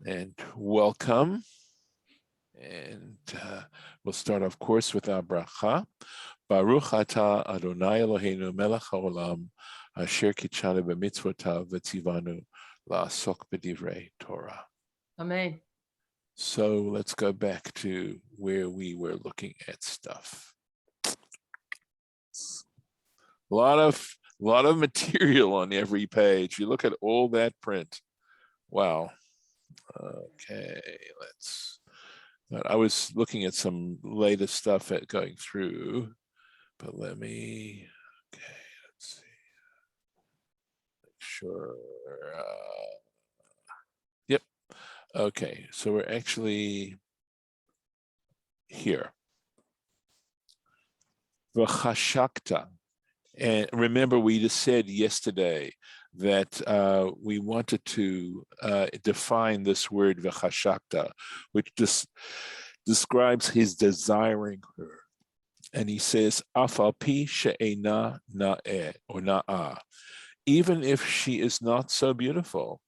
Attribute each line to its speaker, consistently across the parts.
Speaker 1: and welcome. And we'll start, of course, with our bracha. Baruch atah Adonai Eloheinu melech haolam asher kitshanu b'mitzvotav v'tzivanu la'asok b'divrei Torah.
Speaker 2: Amen.
Speaker 1: So let's go back to where we were looking at stuff. A lot of material on every page. You look at all that print. Wow. Okay, I was looking at some latest stuff going through, but let's see. Make sure. Yep. Okay, so we're actually here. V'chashakta. And remember, we just said yesterday that we wanted to define this word v'chashakta, which describes his desiring her. And he says, afal pi she'ena na'eh, or na'ah, even if she is not so beautiful.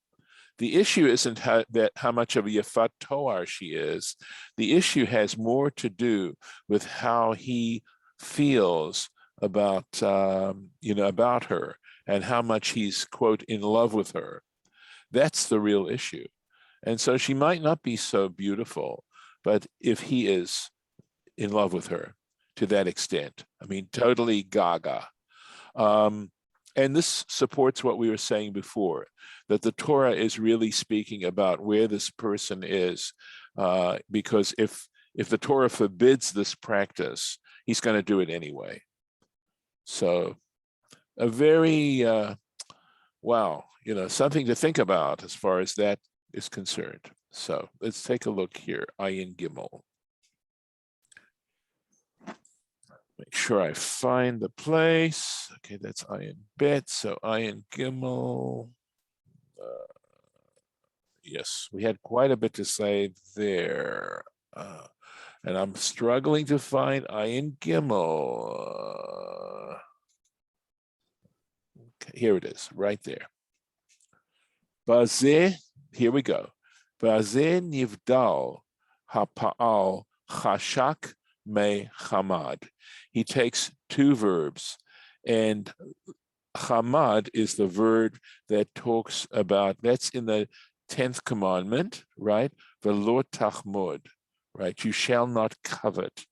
Speaker 1: The issue isn't how much of a yafat toar she is. The issue has more to do with how he feels about about her, and how much he's, quote, in love with her. That's the real issue. And so she might not be so beautiful, but if he is in love with her to that extent, I mean, totally gaga. And this supports what we were saying before, that the Torah is really speaking about where this person is, because if the Torah forbids this practice, he's going to do it anyway. So a very, something to think about as far as that is concerned. So let's take a look here, Ayin Gimel. Make sure I find the place. Okay, that's Ayin Bet, so Ayin Gimel. Yes, we had quite a bit to say there. And I'm struggling to find Ayin Gimel. Okay, here it is, right there. Bazeh, here we go. Bazeh nivdal ha'pa'al chashak me chamad. He takes two verbs, and chamad is the verb that talks about, that's in the 10th commandment, right? V'lo tachmod, right? You shall not covet.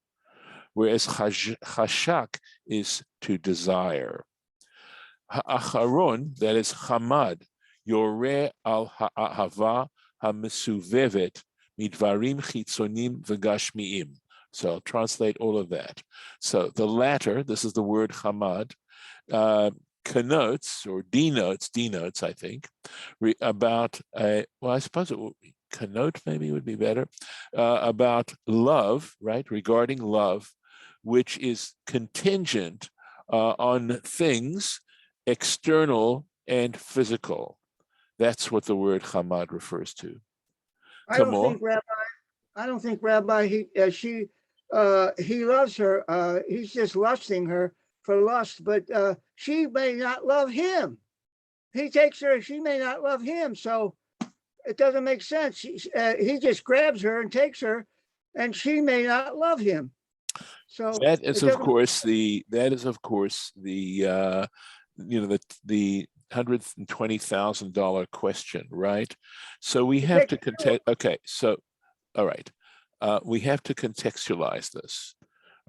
Speaker 1: Whereas chashak is to desire. Ha'acharon, that is chamad, yoreh al ha'ahava ha'mesuvevet midvarim chitzonim v'gashmiim. So I'll translate all of that. So the latter, this is the word chamad, connotes or denotes, I think, about, I suppose it would be, connote maybe would be better, about love, right, regarding love, which is contingent on things external and physical. That's what the word chamad refers to.
Speaker 3: I don't think, Rabbi, he loves her. He's just lusting her for lust, but she may not love him. He takes her, she may not love him, so it doesn't make sense. He just grabs her and takes her, and she may not love him. So
Speaker 1: that is, of course, the $120,000 question, right? So we have to contest. Okay, so all right, we have to contextualize this.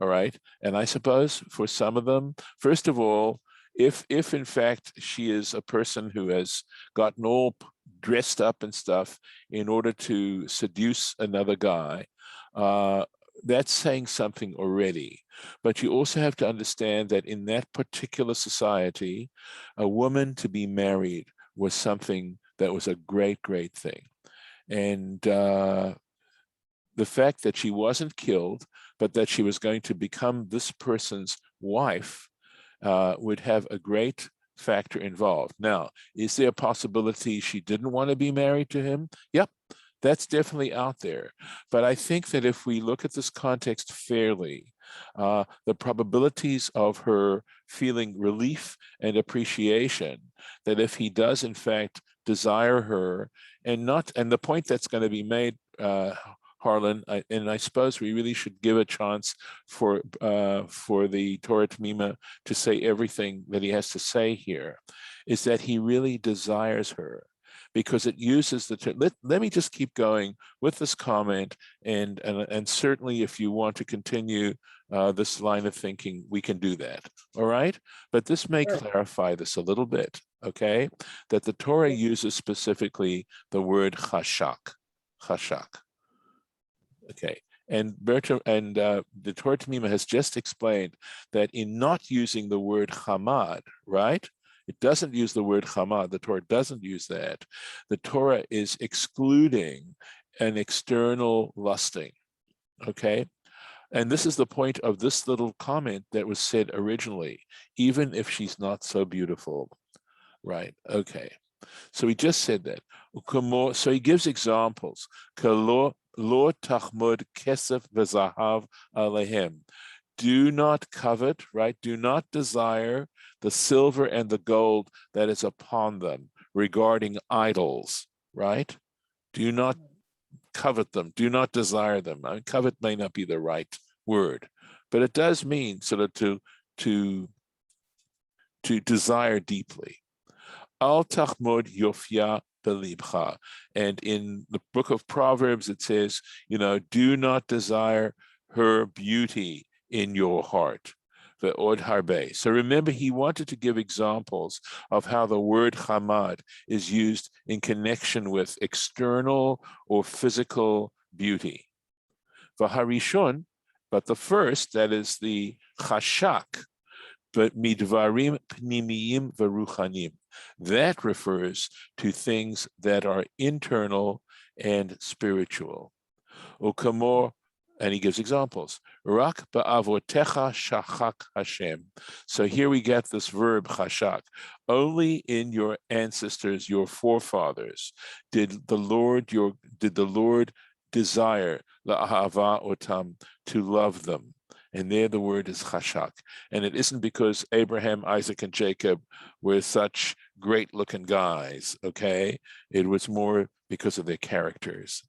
Speaker 1: All right, and I suppose for some of them, first of all, if in fact she is a person who has gotten all dressed up and stuff in order to seduce another guy, that's saying something already. But you also have to understand that in that particular society, a woman to be married was something that was a great, great thing. And the fact that she wasn't killed, but that she was going to become this person's wife, would have a great factor involved. Now, is there a possibility she didn't want to be married to him? Yep, that's definitely out there. But I think that if we look at this context fairly, the probabilities of her feeling relief and appreciation that if he does in fact desire her, and the point that's going to be made, Harlan, and I suppose we really should give a chance for the Torah Temimah to say everything that he has to say here, is that he really desires her, because it uses the let me just keep going with this comment, and certainly if you want to continue this line of thinking, we can do that. All right, but this may clarify this a little bit. Okay, that the Torah uses specifically the word chashak. Okay, and the Torah Temimah has just explained that in not using the word chamad, right? It doesn't use the word chamad. The Torah doesn't use that. The Torah is excluding an external lusting. Okay, and this is the point of this little comment that was said originally. Even if she's not so beautiful, right? Okay. So he just said that. So he gives examples. Lo tachmud kesef v'zahav alehem. Do not covet, right? Do not desire the silver and the gold that is upon them, regarding idols, right? Do not covet them. Do not desire them. I mean, covet may not be the right word, but it does mean sort of to desire deeply. Al tachmod yofya belibcha. And in the book of Proverbs, it says, do not desire her beauty in your heart. Ve'od harbe. So remember, he wanted to give examples of how the word chamad is used in connection with external or physical beauty. V'harishon, but the first, that is the chashak, but midvarim pnimiyim v'ruchanim. That refers to things that are internal and spiritual. Ukamor, and he gives examples. Rak ba'avotecha shachak Hashem. So here we get this verb chashak. Only in your ancestors, your forefathers, did the Lord desire la'ahava otam, to love them. And there the word is chashak. And it isn't because Abraham, Isaac, and Jacob were such great-looking guys, okay? It was more because of their characters.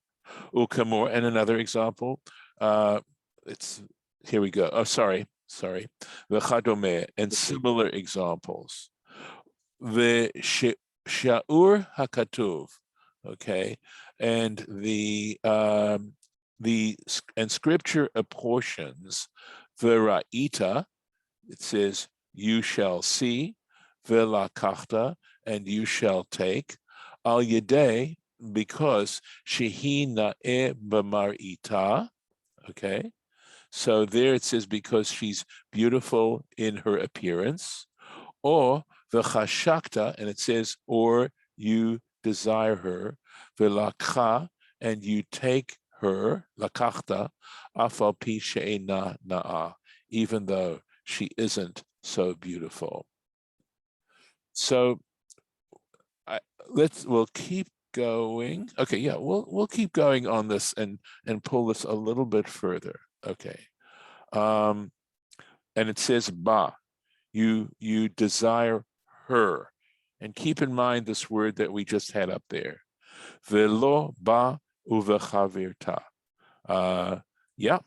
Speaker 1: Ukamor, and another example, here we go. Oh, sorry. V'chadome, and similar examples. V'she'ur hakatuv, okay? And and scripture apportions v'ra'ita, it says you shall see, v'lakachta, and you shall take, al yedei, because shehi na'eh b'mar'ita, okay? So there it says because she's beautiful in her appearance, or v'chashakta, and it says or you desire her, v'lakcha, and you take her, lakachta, afal pi she'ena na'a, even though she isn't so beautiful. So we'll keep going. Okay, yeah, we'll keep going on this and pull this a little bit further. Okay, and it says ba, you desire her, and keep in mind this word that we just had up there, velo ba uvechavirta. Yeah,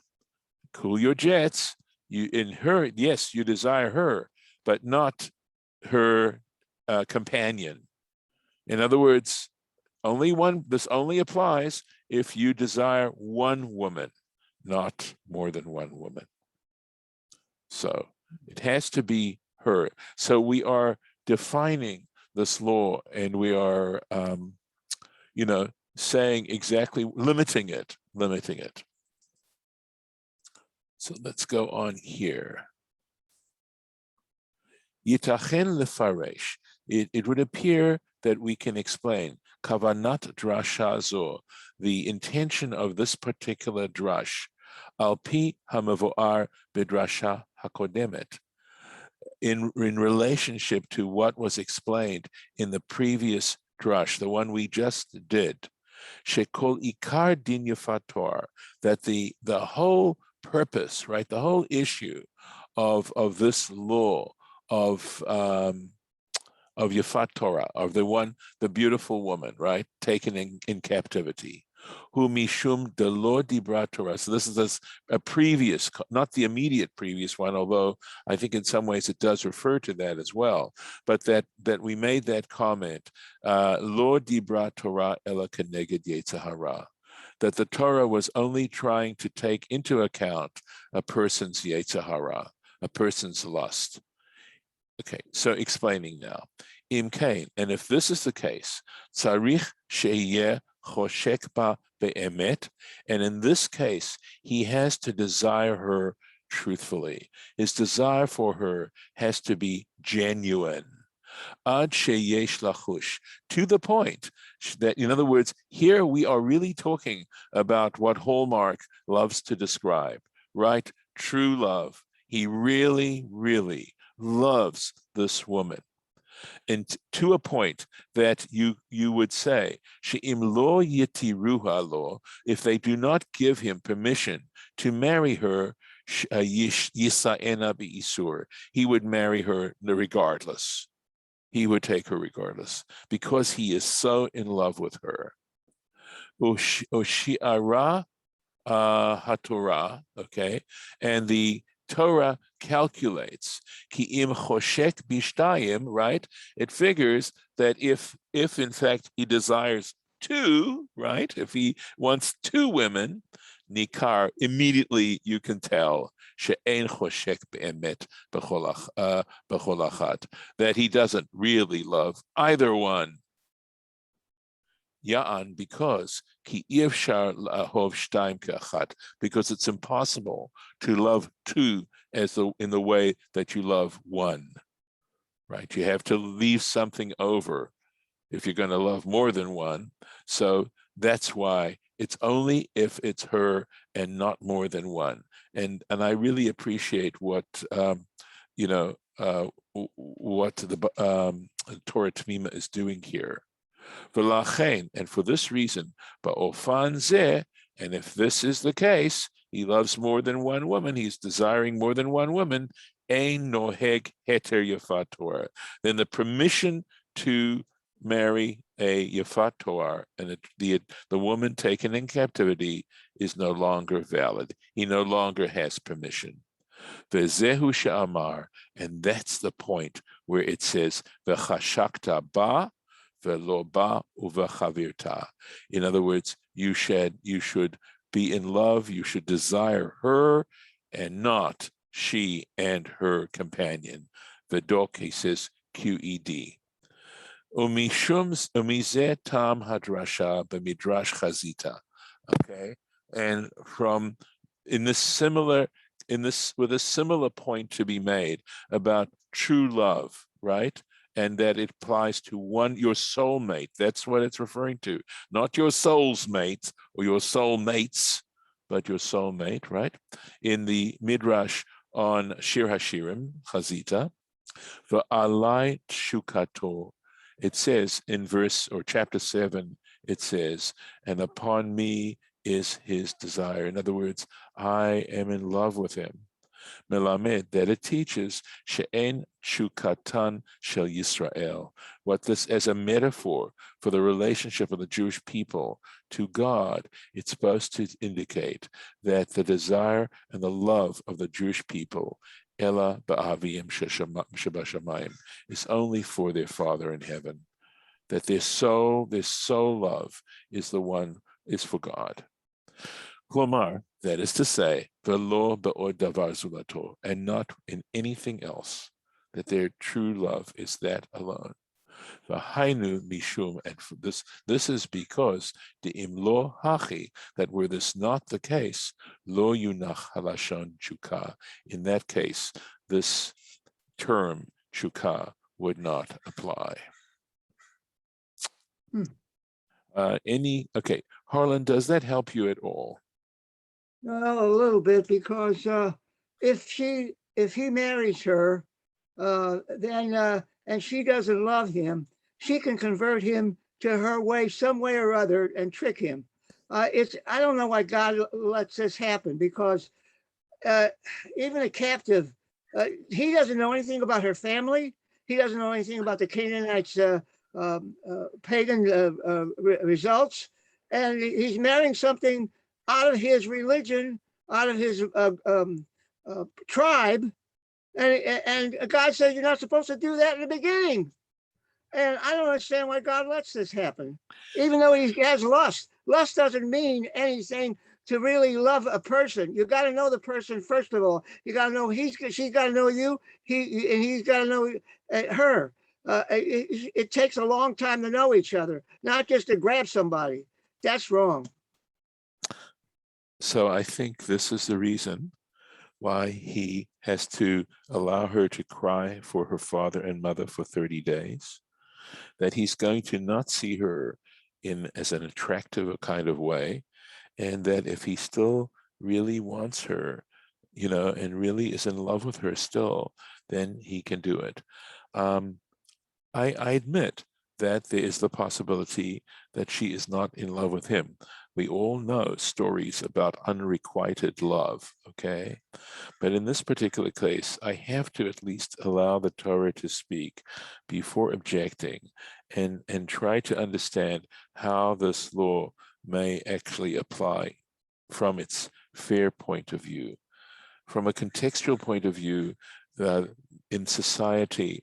Speaker 1: cool your jets. In her, yes, you desire her, but not her companion. In other words, this only applies if you desire one woman, not more than one woman. So it has to be her. So we are defining this law, and we are, saying exactly, limiting it. So let's go on here. Yitachen lefaresh. It would appear that we can explain kavanat drasha zo, the intention of this particular drash, al pi hamavoar bedrasha hakodemet, in relationship to what was explained in the previous drash, the one we just did. Shekol ikar din yafator, that the whole purpose, right, the whole issue of this law of of Yafat Torah, of the beautiful woman, right, taken in captivity. Who mishum de lo dibra Torah. So this is a previous, not the immediate previous one, although I think in some ways it does refer to that as well. But that we made that comment, lo dibra Torah ela keneged yetzahara, that the Torah was only trying to take into account a person's yetzahara, a person's lust. Okay, so explaining now. Im kain, and if this is the case, tzarich sheyeh choshek ba be'emet, and in this case, he has to desire her truthfully. His desire for her has to be genuine. Ad sheyesh lachush, to the point that, in other words, here we are really talking about what Hallmark loves to describe, right? True love. He really, really loves this woman, and to a point that you would say, she'im lo yitiruha lo, if they do not give him permission to marry her, yisa'ena bi'isur, he would marry her regardless. He would take her regardless because he is so in love with her. Oshi'ara haTorah, okay, and the Torah calculates ki im choshek bishtayim, right? It figures that if in fact he desires two, right? If he wants two women, nikar, immediately you can tell she'ein choshek be'emet b'chol achat, that he doesn't really love either one. Ya'an, because ki ifshar lahov shtaim ke'achat, because it's impossible to love two in the way that you love one, right? You have to leave something over if you're going to love more than one. So that's why it's only if it's her and not more than one. And I really appreciate what what the Torah Temimah is doing here. And for this reason, and if this is the case, he loves more than one woman, he's desiring more than one woman, ein noheg heter yafat Torah, then the permission to marry a yafat Torah and the woman taken in captivity is no longer valid. He no longer has permission. Vezehu she'amar, and that's the point where it says v'chashakta ba v'lo ba u'v'chavirta. In other words, you should be in love, you should desire her and not she and her companion. V'dok, he says, QED. Umizeh tam hadrasha b'midrash chazita. Okay, and with a similar point to be made about true love, right? And that it applies to your soulmate. That's what it's referring to. Not your soul's mate or your soulmates, but your soulmate, right? In the Midrash on Shir Hashirim, Chazita, v'alai shukato, it says in chapter 7, it says, and upon me is his desire. In other words, I am in love with him. Melamed, that it teaches she'en shukatan shel Yisrael, what this as a metaphor for the relationship of the Jewish people to God. It's supposed to indicate that the desire and the love of the Jewish people, ela ba'avim shebashamayim, is only for their Father in heaven. That their soul love is for God. Klomar, that is to say, velo be'od davar zulato, and not in anything else, that their true love is that alone. V'hainu mishum, and for this is because the imlo hachi, that were this not the case, lo yunach halashon chukah, in that case, this term chukah would not apply. Okay, Harlan, does that help you at all?
Speaker 3: Well, a little bit, because if he marries her, then and she doesn't love him, she can convert him to her way, some way or other, and trick him. I don't know why God lets this happen, because even a captive, he doesn't know anything about her family. He doesn't know anything about the Canaanites' pagan results, and he's marrying something out of his religion, out of his tribe, and God says you're not supposed to do that in the beginning. And I don't understand why God lets this happen, even though he has lust. Lust doesn't mean anything to really love a person. You got to know the person first of all. You got to know she's got to know you. He's got to know her. It takes a long time to know each other, not just to grab somebody. That's wrong.
Speaker 1: So I think this is the reason why he has to allow her to cry for her father and mother for 30 days, that he's going to not see her in as an attractive kind of way, and that if he still really wants her, and really is in love with her still, then he can do it. I admit that there is the possibility that she is not in love with him. We all know stories about unrequited love, okay? But in this particular case, I have to at least allow the Torah to speak before objecting and try to understand how this law may actually apply from its fair point of view. From a contextual point of view, in society,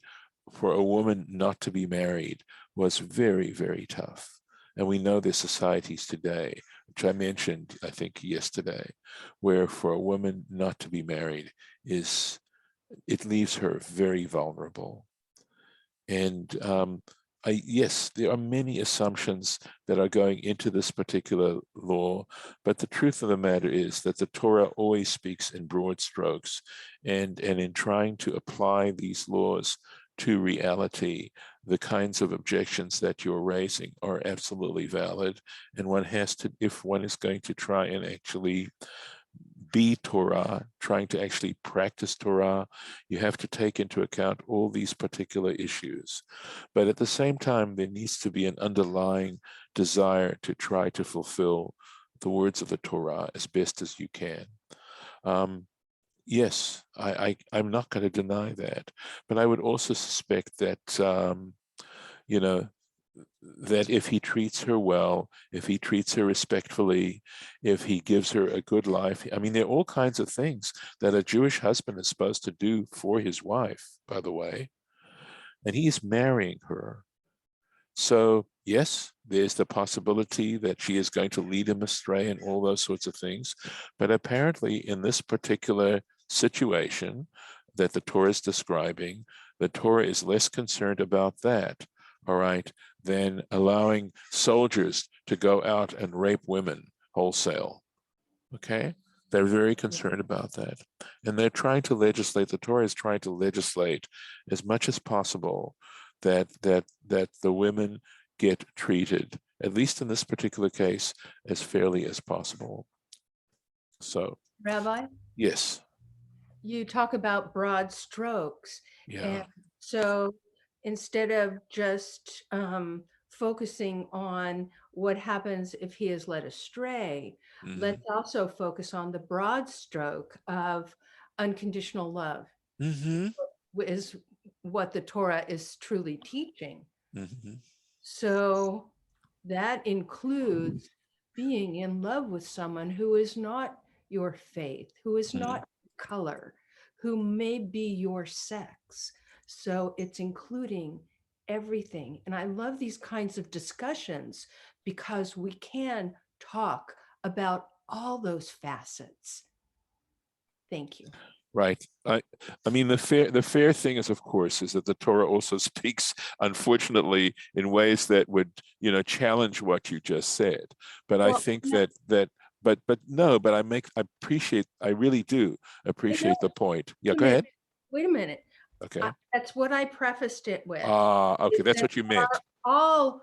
Speaker 1: for a woman not to be married was very, very tough. And we know there's societies today, which I mentioned, I think, yesterday, where for a woman not to be married it leaves her very vulnerable. And yes, there are many assumptions that are going into this particular law, but the truth of the matter is that the Torah always speaks in broad strokes, and in trying to apply these laws to reality, the kinds of objections that you're raising are absolutely valid, and one has to, if one is going to try and actually be Torah, trying to actually practice Torah, you have to take into account all these particular issues. But at the same time, there needs to be an underlying desire to try to fulfill the words of the Torah as best as you can. Yes, I'm not going to deny that, but I would also suspect that, that if he treats her well, if he treats her respectfully, if he gives her a good life, I mean, there are all kinds of things that a Jewish husband is supposed to do for his wife, by the way, and he's marrying her. So yes, there's the possibility that she is going to lead him astray and all those sorts of things. But apparently in this particular situation that the Torah is describing, the Torah is less concerned about that, all right, than allowing soldiers to go out and rape women wholesale, okay? They're very concerned about that. And they're trying to legislate, the Torah is trying to legislate as much as possible that the women get treated, at least in this particular case, as fairly as possible. So,
Speaker 2: Rabbi?
Speaker 1: Yes.
Speaker 2: You talk about broad strokes.
Speaker 1: Yeah.
Speaker 2: And so instead of just focusing on what happens if he is led astray, let's also focus on the broad stroke of unconditional love, is what the Torah is truly teaching. So that includes being in love with someone who is not your faith, who is not color, who may be your sex. So it's including everything. And I love these kinds of discussions because we can talk about all those facets. Thank you.
Speaker 1: Right. I mean, the fair thing is, of course, is that the Torah also speaks, unfortunately, in ways that would, challenge what you just said. But I think I really do appreciate the point. Yeah, go ahead.
Speaker 2: Wait a minute.
Speaker 1: Okay.
Speaker 2: That's what I prefaced it with.
Speaker 1: Okay, that's what you meant.
Speaker 2: All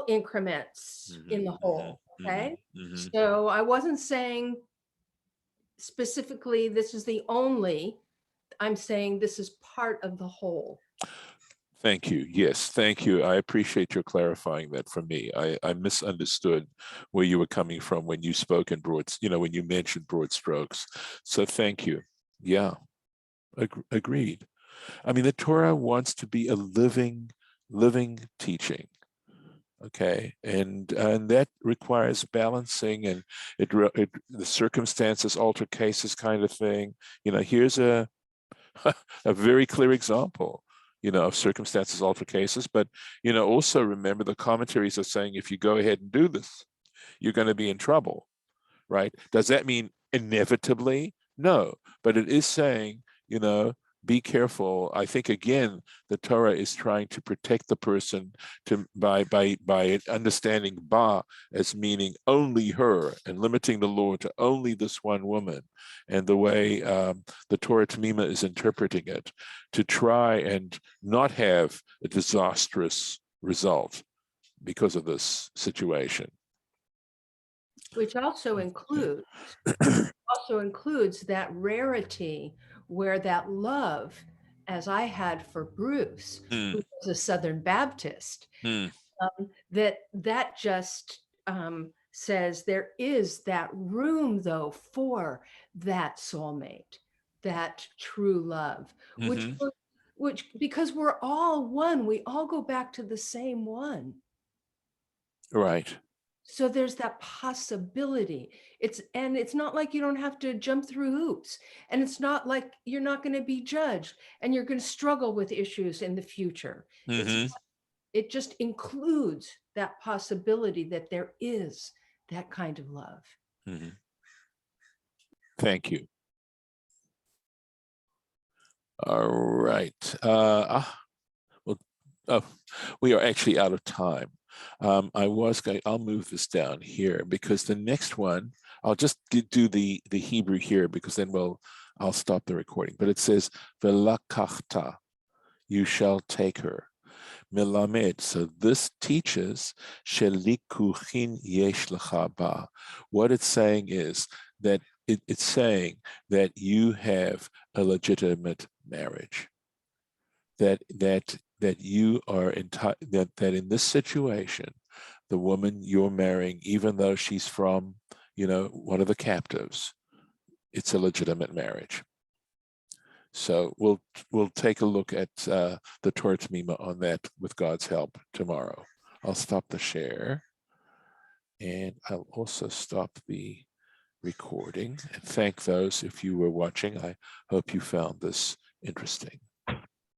Speaker 2: increments in the whole. Okay. So I wasn't saying specifically this is the only, I'm saying this is part of the whole.
Speaker 1: Thank you. Yes, thank you. I appreciate your clarifying that for me. I misunderstood where you were coming from when you spoke in when you mentioned broad strokes. So thank you. Yeah, agreed. I mean, the Torah wants to be a living teaching. Okay, and that requires balancing, and the circumstances alter cases kind of thing. Here's a very clear example, of circumstances alter cases. But also remember, the commentaries are saying if you go ahead and do this, you're going to be in trouble, right? Does that mean inevitably? No, but it is saying, be careful. I think again, the Torah is trying to protect the person by understanding ba as meaning only her and limiting the law to only this one woman. And the way the Torah Temimah is interpreting it, to try and not have a disastrous result because of this situation.
Speaker 2: Which also includes that rarity where that love, as I had for Bruce, who was a Southern Baptist, that just says there is that room, though, for that soulmate, that true love, which because we're all one, we all go back to the same one.
Speaker 1: Right.
Speaker 2: So there's that possibility. It's not like you don't have to jump through hoops, and it's not like you're not going to be judged and you're going to struggle with issues in the future. It just includes that possibility that there is that kind of love.
Speaker 1: Thank you. All right. We are actually out of time. I'll move this down here because the next one, I'll just do the Hebrew here because then I'll stop the recording. But it says, Velakachta, you shall take her. Melamed, so this teaches, Shelikuchin yesh lecha ba. What it's saying is that it's saying that you have a legitimate marriage. That you are that in this situation, the woman you're marrying, even though she's from, one of the captives, it's a legitimate marriage. So we'll take a look at the Torah Temimah on that with God's help tomorrow. I'll stop the share, and I'll also stop the recording and thank those if you were watching. I hope you found this interesting.